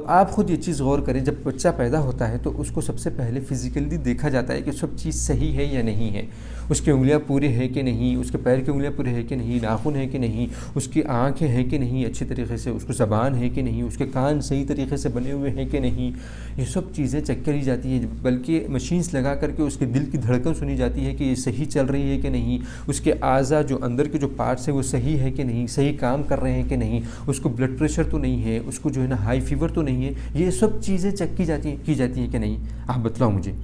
आप खुद ये चीज़ गौर करें, जब बच्चा पैदा होता है तो उसको सबसे पहले फिज़िकली देखा जाता है कि सब चीज़ सही है या नहीं है, उसकी उंगलियां पूरी है कि नहीं, उसके पैर की उंगलियां पूरी है कि नहीं, नाखून है कि नहीं, उसकी आँखें हैं कि नहीं अच्छी तरीके से, उसको ज़बान है कि नहीं, उसके कान सही तरीके से बने हुए हैं कि नहीं, ये सब चीज़ें चेक करी जाती हैं। बल्कि मशीन्स लगा करके उसके दिल की धड़कन सुनी जाती है कि ये सही चल रही है कि नहीं, उसके आज़ा जो अंदर के जो पार्ट्स हैं वो सही है कि नहीं, सही काम कर रहे हैं कि नहीं, उसको ब्लड प्रेशर तो नहीं है, उसको जो है ना हाई फीवर तो नहीं है। ये सब चीज़ें चेक की जाती हैं कि नहीं। आप बतलाओ मुझे,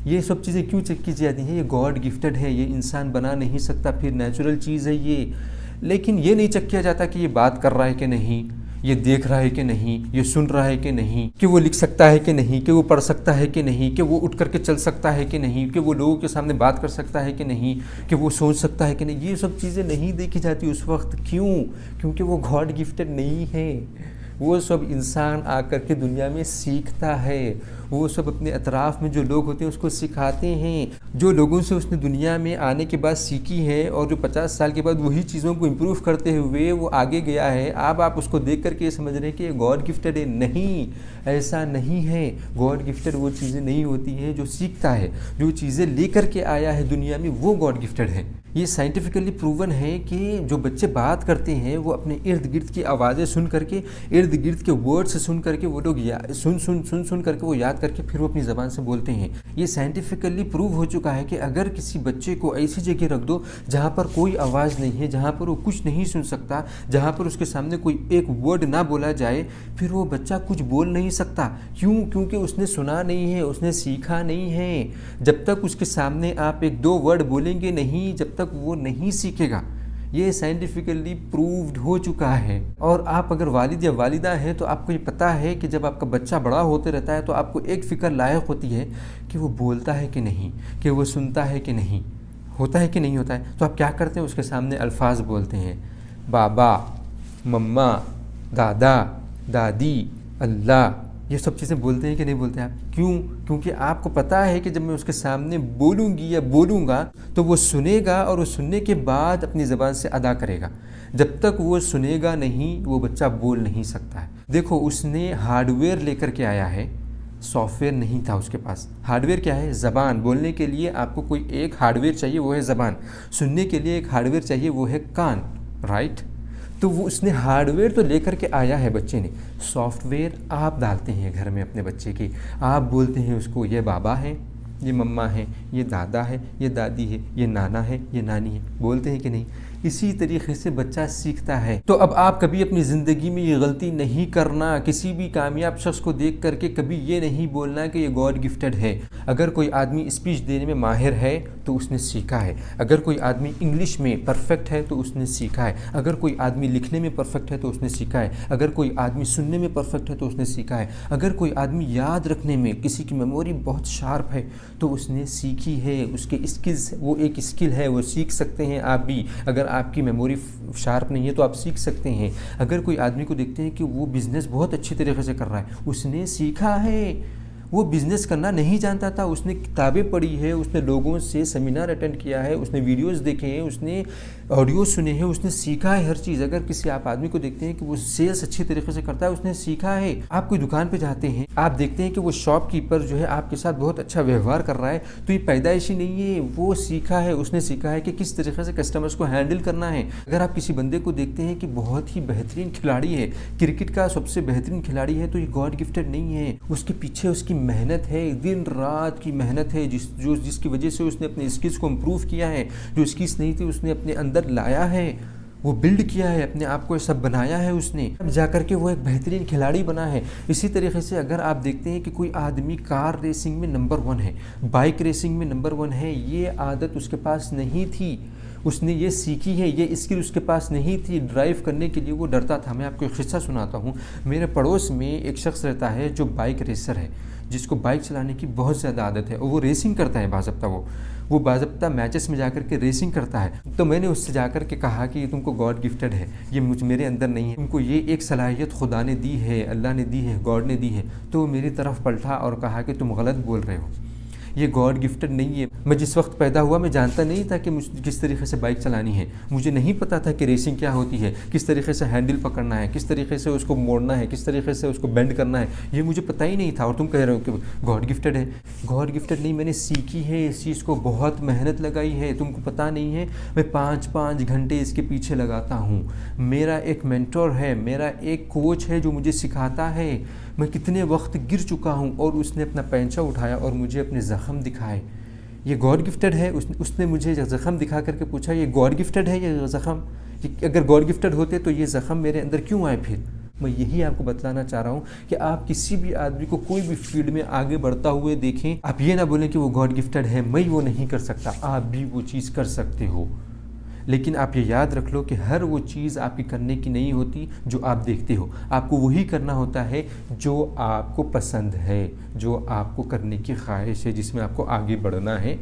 ये सब चीज़ें क्यों चेक की जाती हैं? ये गॉड गिफ्टेड है, ये इंसान बना नहीं सकता, फिर नेचुरल चीज़ है ये। लेकिन ये नहीं चेक किया जाता कि ये बात कर रहा है कि नहीं, ये देख रहा है कि नहीं, ये सुन रहा है कि नहीं, कि वो लिख सकता है कि नहीं, कि वो पढ़ सकता है कि नहीं, कि वो उठ करके चल सकता है कि नहीं, कि वो लोगों के सामने बात कर सकता है कि नहीं, कि वो सोच सकता है कि नहीं। ये सब चीज़ें नहीं देखी जाती उस वक्त। क्यों? क्योंकि वो गॉड गिफ्टेड नहीं है। वो सब इंसान आकर के दुनिया में सीखता है, वो सब अपने अतराफ़ में जो लोग होते हैं उसको सिखाते हैं। जो लोगों से उसने दुनिया में आने के बाद सीखी है और जो 50 साल के बाद वही चीज़ों को इम्प्रूव करते हुए वो आगे गया है, अब आप उसको देख करके ये समझ रहे हैं कि ये गॉड गिफ्टेड है। नहीं, ऐसा नहीं है। गॉड गिफ्टेड वो चीज़ें नहीं होती हैं जो सीखता है, जो चीज़ें लेकर के आया है दुनिया में, वो गॉड गिफ्टेड है। ये साइंटिफिकली प्रूवन है कि जो बच्चे बात करते हैं वो अपने इर्द गिर्द की आवाज़ें सुन करके, इर्द गिर्द के वर्ड्स सुन करके वो लोग सुन करके वो याद करके फिर वो अपनी ज़बान से बोलते हैं। ये साइंटिफिकली प्रूव हो चुका है कि अगर किसी बच्चे को ऐसी जगह रख दो जहाँ पर कोई आवाज़ नहीं है, जहाँ पर वो कुछ नहीं सुन सकता, जहाँ पर उसके सामने कोई एक वर्ड ना बोला जाए, फिर वो बच्चा कुछ बोल नहीं सकता। क्यों? क्योंकि उसने सुना नहीं है, उसने सीखा नहीं है। जब तक उसके सामने आप एक दो वर्ड बोलेंगे नहीं, जब तक वो नहीं सीखेगा। ये साइंटिफिकली प्रूव्ड हो चुका है। और आप अगर वालिद या वालिदा हैं तो आपको ये पता है कि जब आपका बच्चा बड़ा होते रहता है तो आपको एक फ़िक्र लायक होती है कि वो बोलता है कि नहीं, कि वो सुनता है कि नहीं, होता है कि नहीं होता है। तो आप क्या करते हैं? उसके सामने अल्फाज बोलते हैं, बाबा, मम्मा, दादा, दादी, अल्लाह। ये सब चीज़ें बोलते हैं कि नहीं बोलते आप? क्यों? क्योंकि आपको पता है कि जब मैं उसके सामने बोलूँगी या बोलूँगा तो वो सुनेगा और वो सुनने के बाद अपनी ज़बान से अदा करेगा। जब तक वो सुनेगा नहीं, वो बच्चा बोल नहीं सकता है। देखो, उसने हार्डवेयर लेकर के आया है, सॉफ्टवेयर नहीं था उसके पास। हार्डवेयर क्या है? ज़बान। बोलने के लिए आपको कोई एक हार्डवेयर चाहिए, वो है ज़बान। सुनने के लिए एक हार्डवेयर चाहिए, वो है कान, राइट? तो वो उसने हार्डवेयर तो लेकर के आया है बच्चे ने, सॉफ्टवेयर आप डालते हैं घर में अपने बच्चे की। आप बोलते हैं उसको, ये बाबा है, ये मम्मा है, ये दादा है, ये दादी है, ये नाना है, ये नानी है। बोलते हैं कि नहीं? इसी तरीके से बच्चा सीखता है। तो अब आप कभी अपनी ज़िंदगी में ये गलती नहीं करना, किसी भी कामयाब शख्स को देख करके कभी ये नहीं बोलना कि ये गॉड गिफ्टेड है। अगर कोई आदमी स्पीच देने में माहिर है तो उसने सीखा है। अगर कोई आदमी इंग्लिश में परफेक्ट है तो उसने सीखा है। अगर कोई आदमी लिखने में परफेक्ट है तो उसने सीखा है। अगर कोई आदमी सुनने में परफेक्ट है तो उसने सीखा है। अगर कोई आदमी याद रखने में, किसी की मेमोरी बहुत शार्प है तो उसने सीखी है। उसके स्किल्स, वो एक स्किल है, वो सीख सकते हैं आप भी। अगर आपकी मेमोरी शार्प नहीं है तो आप सीख सकते हैं। अगर कोई आदमी को देखते हैं कि वो बिज़नेस बहुत अच्छी तरीके से कर रहा है, उसने सीखा है। वो बिज़नेस करना नहीं जानता था, उसने किताबें पढ़ी है, उसने लोगों से सेमिनार अटेंड किया है, उसने वीडियोस देखे हैं, उसने ऑडियो सुने हैं, उसने सीखा है हर चीज़। अगर किसी आप आदमी को देखते हैं कि वो सेल्स अच्छी तरीके से करता है, उसने सीखा है। आप कोई दुकान पे जाते हैं, आप देखते हैं कि वो शॉपकीपर जो है आपके साथ बहुत अच्छा व्यवहार कर रहा है, तो ये पैदाइशी नहीं है, वो सीखा है। उसने सीखा है कि किस तरीके से कस्टमर्स को हैंडल करना है। अगर आप किसी बंदे को देखते हैं कि बहुत ही बेहतरीन खिलाड़ी है, क्रिकेट का सबसे बेहतरीन खिलाड़ी है, तो ये गॉड गिफ्टेड नहीं है। उसके पीछे उसकी मेहनत है, दिन रात की मेहनत है, जिसकी वजह से उसने अपने स्किल्स को इम्प्रूव किया है। जो स्किल्स नहीं थी उसने अपने अंदर लाया है, वो बिल्ड किया है, अपने आप को सब बनाया है उसने, अब जाकर के वो एक बेहतरीन खिलाड़ी बना है। इसी तरीके से अगर आप देखते हैं कि कोई आदमी कार रेसिंग में नंबर 1 है, बाइक रेसिंग में नंबर 1 है, ये आदत उसके पास नहीं थी, उसने ये सीखी है, ये स्किल उसके पास नहीं थी। ड्राइव करने के लिए वो डरता था। मैं आपको एक किस्सा सुनाता हूँ। मेरे पड़ोस में एक शख्स रहता है जो बाइक रेसर है, जिसको बाइक चलाने की बहुत ज़्यादा आदत है और वो रेसिंग करता है बाज़ाब्ता। वो बाज़ाब्ता मैचेस में जाकर के रेसिंग करता है। तो मैंने उससे जाकर के कहा कि ये तुमको गॉड गिफ्टेड है, ये मेरे अंदर नहीं है, तुमको ये एक सलाहियत खुदा ने दी है, अल्लाह ने दी है, गॉड ने दी है। तो वो मेरी तरफ पलटा और कहा कि तुम गलत बोल रहे हो, ये गॉड गिफ्टेड नहीं है। मैं जिस वक्त पैदा हुआ मैं जानता नहीं था कि मुझे किस तरीके से बाइक चलानी है, मुझे नहीं पता था कि रेसिंग क्या होती है, किस तरीके से हैंडल पकड़ना है, किस तरीके से उसको मोड़ना है, किस तरीके से उसको बेंड करना है, ये मुझे पता ही नहीं था। और तुम कह रहे हो कि गॉड गिफ्टेड है। गॉड गिफ्टेड नहीं, मैंने सीखी है इस चीज़ को, बहुत मेहनत लगाई है, तुमको पता नहीं है। मैं 5-5 घंटे इसके पीछे लगाता हूँ। मेरा एक मेंटोर है, मेरा एक कोच है जो मुझे सिखाता है। मैं कितने वक्त गिर चुका हूँ और उसने अपना पैंचा उठाया और मुझे अपने ज़ख़म दिखाए। ये गॉड गिफ्टेड है। उसने मुझे ज़ख़म दिखा करके पूछा ये गॉड गिफ्टेड है ये ज़ख़म, अगर गॉड गिफ्टेड होते तो ये ज़ख़म मेरे अंदर क्यों आए फिर। मैं यही आपको बतलाना चाह रहा हूँ कि आप किसी भी आदमी को कोई भी फील्ड में आगे बढ़ता हुए देखें, आप ये ना बोलें कि वो गॉड गिफ्टेड है, मैं वो नहीं कर सकता। आप भी वो चीज़ कर सकते हो, लेकिन आप ये याद रख लो कि हर वो चीज़ आपकी करने की नहीं होती जो आप देखते हो। आपको वही करना होता है जो आपको पसंद है, जो आपको करने की ख्वाहिश है, जिसमें आपको आगे बढ़ना है।